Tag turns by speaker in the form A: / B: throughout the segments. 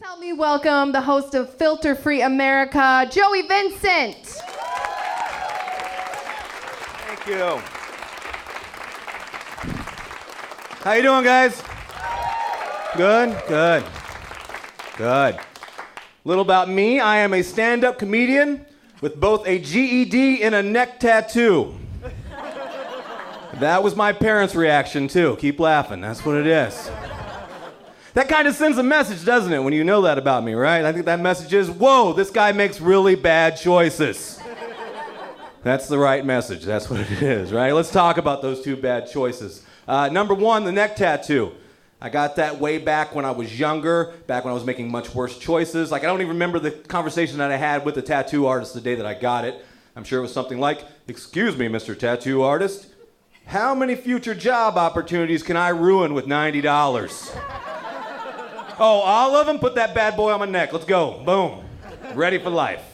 A: Help me welcome the host of Filter Free America, Joey Vincent.
B: Thank you. How you doing, guys? Good. Little about me, I am a stand-up comedian with both a GED and a neck tattoo. That was my parents' reaction, too. Keep laughing, that's what it is. That kind of sends a message, doesn't it, when you know that about me, right? I think that message is, whoa, this guy makes really bad choices. That's the right message, that's what it is, right? Let's talk about those two bad choices. Number one, the neck tattoo. I got that way back when I was younger, back when I was making much worse choices. Like, I don't even remember the conversation that I had with the tattoo artist the day that I got it. I'm sure it was something like, "Excuse me, Mr. Tattoo Artist, how many future job opportunities can I ruin with $90? Oh, all of them? Put that bad boy on my neck. Let's go. Boom. Ready for life."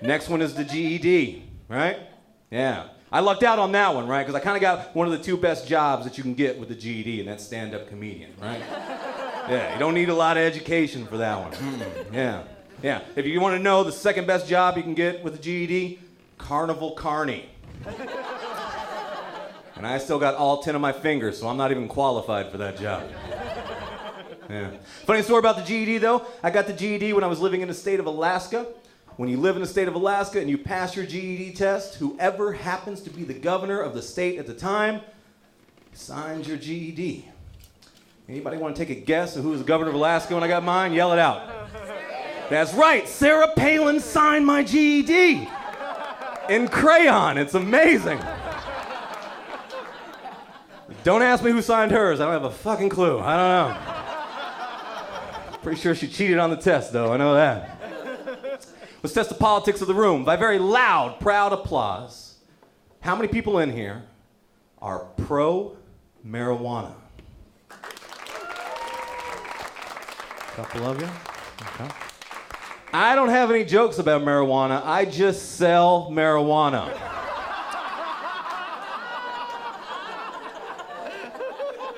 B: Next one is the GED, right? Yeah. I lucked out on that one, right? Because I kind of got one of the two best jobs that you can get with the GED, and that's stand-up comedian, right? Yeah, you don't need a lot of education for that one. Yeah. If you want to know the second best job you can get with the GED, Carnival Carney. And I still got all 10 of my fingers, so I'm not even qualified for that job. Yeah. Funny story about the GED, though. I got the GED when I was living in the state of Alaska. When you live in the state of Alaska and you pass your GED test, whoever happens to be the governor of the state at the time signs your GED. Anybody want to take a guess of who was the governor of Alaska when I got mine? Yell it out. That's right, Sarah Palin signed my GED in crayon. It's amazing. Don't ask me who signed hers. I don't have a fucking clue. I don't know. Pretty sure she cheated on the test, though. I know that. Let's test the politics of the room by very loud, proud applause. How many people in here are pro-marijuana? Couple of you? Okay. I don't have any jokes about marijuana. I just sell marijuana.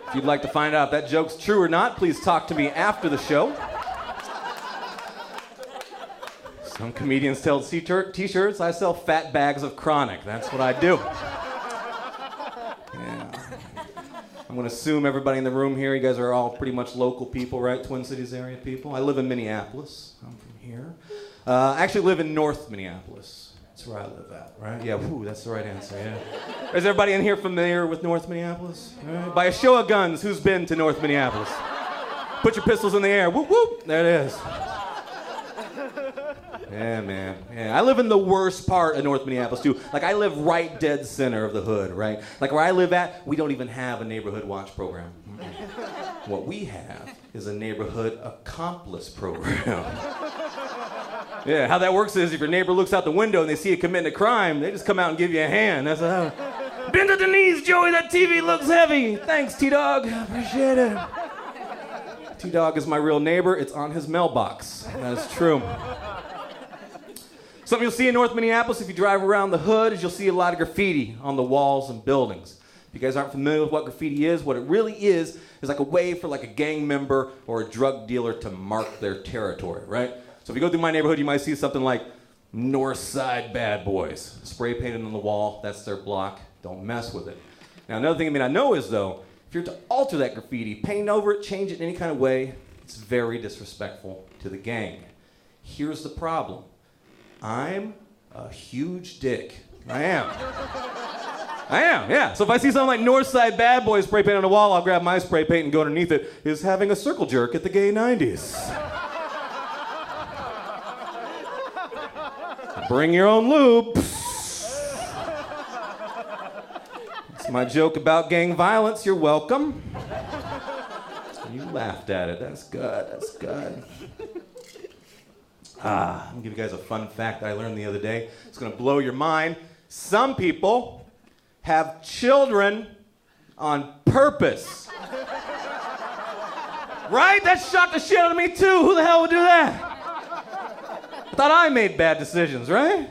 B: If you'd like to find out if that joke's true or not, please talk to me after the show. Some comedians sell t-shirts. I sell fat bags of chronic. That's what I do. Yeah. I'm going to assume everybody in the room here, you guys are all pretty much local people, right? Twin Cities area people. I live in Minneapolis. I'm from here. I actually live in North Minneapolis. That's where I live at, right? Yeah, whew, that's the right answer, yeah. Is everybody in here familiar with North Minneapolis? Right. By a show of guns, who's been to North Minneapolis? Put your pistols in the air. Whoop, whoop. There it is. Yeah, man. Yeah, I live in the worst part of North Minneapolis, too. Like, I live right dead center of the hood, right? Like, where I live at, we don't even have a neighborhood watch program. What we have is a neighborhood accomplice program. Yeah, how that works is if your neighbor looks out the window and they see you committing a crime, they just come out and give you a hand. That's how. Bend to the knees, Joey, that TV looks heavy. Thanks, T-Dog. Appreciate it. T-Dog is my real neighbor. It's on his mailbox. That's true. Something you'll see in North Minneapolis if you drive around the hood is you'll see a lot of graffiti on the walls and buildings. If you guys aren't familiar with what graffiti is, what it really is like a way for like a gang member or a drug dealer to mark their territory, right? So if you go through my neighborhood, you might see something like North Side Bad Boys. Spray painted on the wall, that's their block. Don't mess with it. Now another thing I mean I know is though, if you're to alter that graffiti, paint over it, change it in any kind of way, it's very disrespectful to the gang. Here's the problem. I'm a huge dick. I am, yeah. So if I see something like Northside Bad Boys spray paint on the wall, I'll grab my spray paint and go underneath it. Is having a circle jerk at the gay 90s. Bring your own lube. It's my joke about gang violence. You're welcome. You laughed at it. That's good. That's good. I'm gonna give you guys a fun fact that I learned the other day. It's gonna blow your mind. Some people have children on purpose. Right? That shocked the shit out of me too. Who the hell would do that? I thought I made bad decisions, right?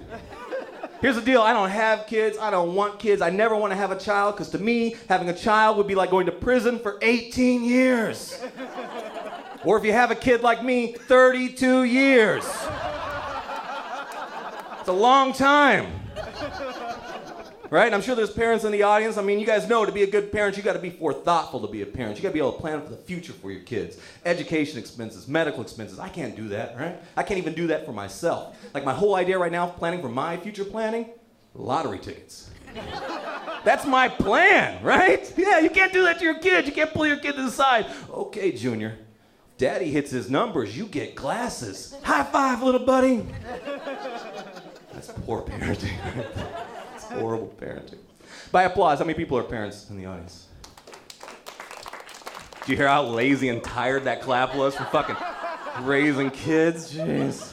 B: Here's the deal. I don't have kids. I don't want kids. I never want to have a child because to me, having a child would be like going to prison for 18 years. Or if you have a kid like me, 32 years. It's a long time. Right? And I'm sure there's parents in the audience. I mean, you guys know to be a good parent, you got to be forethoughtful to be a parent. You got to be able to plan for the future for your kids. Education expenses, medical expenses. I can't do that, right? I can't even do that for myself. Like my whole idea right now, planning for my future planning, lottery tickets. That's my plan, right? Yeah, you can't do that to your kid. You can't pull your kid to the side. Okay, Junior, Daddy hits his numbers, you get glasses. High five, little buddy. That's poor parenting. It's horrible parenting. By applause, how many people are parents in the audience? Do you hear how lazy and tired that clap was for fucking raising kids? Jeez.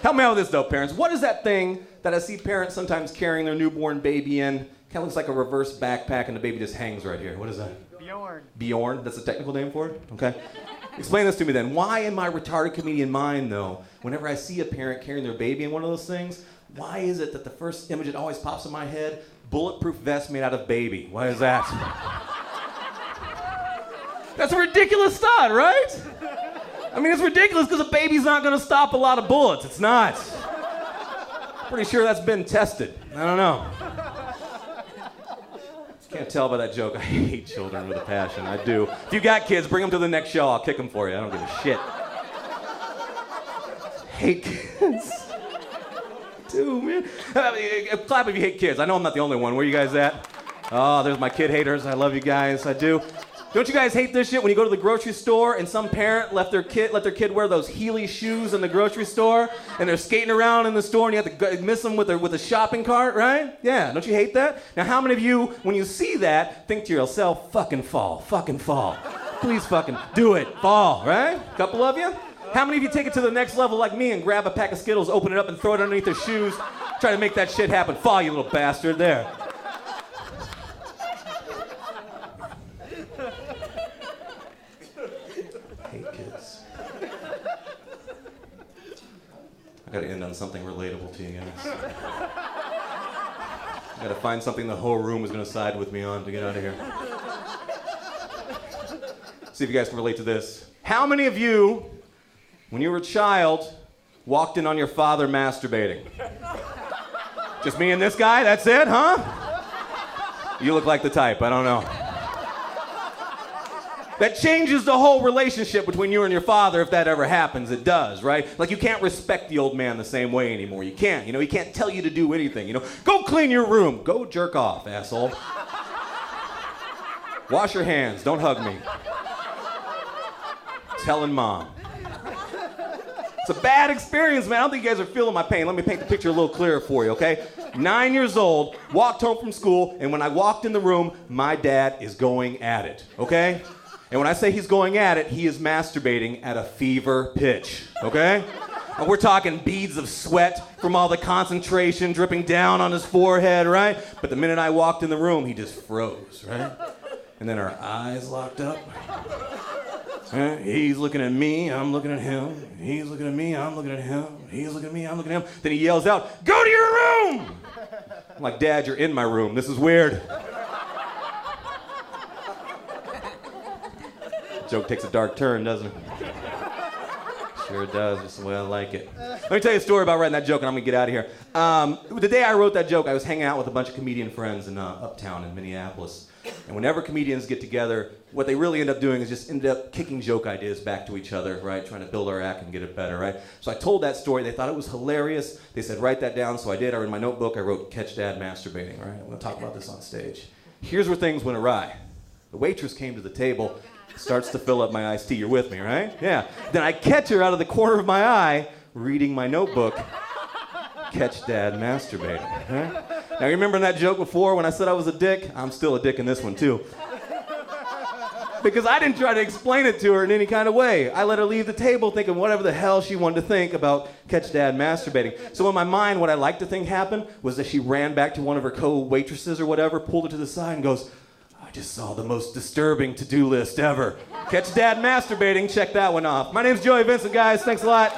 B: Help me out with this though, parents. What is that thing that I see parents sometimes carrying their newborn baby in? Kind of looks like a reverse backpack and the baby just hangs right here. What is that?
C: Bjorn.
B: Bjorn? That's a technical name for it? Okay. Explain this to me then. Why in my retarded comedian mind though, whenever I see a parent carrying their baby in one of those things, why is it that the first image that always pops in my head, bulletproof vest made out of baby? Why is that? That's a ridiculous thought, right? I mean, it's ridiculous because a baby's not going to stop a lot of bullets. It's not. Pretty sure that's been tested. I don't know. Can't tell by that joke. I hate children with a passion. I do. If you got kids, bring them to the next show. I'll kick them for you. I don't give a shit. Hate kids. Dude, man. Clap if you hate kids. I know I'm not the only one. Where you guys at? Oh, there's my kid haters. I love you guys. I do. Don't you guys hate this shit when you go to the grocery store and some parent let their kid wear those Heeley shoes in the grocery store and they're skating around in the store and you have to miss them with a shopping cart, right? Yeah, don't you hate that? Now, how many of you, when you see that, think to yourself, fucking fall. Please fucking do it, fall, right? A couple of you? How many of you take it to the next level like me and grab a pack of Skittles, open it up and throw it underneath their shoes, try to make that shit happen? Fall, you little bastard, there. I gotta end on something relatable to you guys. I gotta find something the whole room is gonna side with me on to get out of here. See if you guys can relate to this. How many of you, when you were a child, walked in on your father masturbating? Just me and this guy? That's it, huh? You look like the type, I don't know. That changes the whole relationship between you and your father if that ever happens. It does, right? Like you can't respect the old man the same way anymore. You can't, he can't tell you to do anything, Go clean your room. Go jerk off, asshole. Wash your hands. Don't hug me. Telling mom. It's a bad experience, man. I don't think you guys are feeling my pain. Let me paint the picture a little clearer for you, okay? 9 years old, walked home from school, and when I walked in the room, my dad is going at it, okay? And when I say he's going at it, he is masturbating at a fever pitch, okay? And we're talking beads of sweat from all the concentration dripping down on his forehead, right? But the minute I walked in the room, he just froze, right? And then our eyes locked up. He's looking at me, I'm looking at him. He's looking at me, I'm looking at him. He's looking at me, I'm looking at him. Then he yells out, "Go to your room!" I'm like, "Dad, you're in my room. This is weird." Joke takes a dark turn, doesn't it? Sure does, just the way I like it. Let me tell you a story about writing that joke and I'm gonna get out of here. The day I wrote that joke, I was hanging out with a bunch of comedian friends in Uptown in Minneapolis. And whenever comedians get together, what they really end up doing is just end up kicking joke ideas back to each other, right? Trying to build our act and get it better, right? So I told that story, they thought it was hilarious. They said, write that down, so I did. I in my notebook, I wrote, "Catch Dad masturbating," right? I'm gonna talk about this on stage. Here's where things went awry. The waitress came to the table, starts to fill up my iced tea. You're with me, right? Yeah. Then I catch her out of the corner of my eye, reading my notebook, "Catch Dad masturbating." Right? Now, you remember that joke before when I said I was a dick? I'm still a dick in this one, too. Because I didn't try to explain it to her in any kind of way. I let her leave the table thinking whatever the hell she wanted to think about "Catch Dad masturbating." So in my mind, what I like to think happened was that she ran back to one of her co-waitresses or whatever, pulled her to the side and goes, "I just saw the most disturbing to-do list ever. Catch Dad masturbating, check that one off." My name's Joey Vincent, guys. Thanks a lot.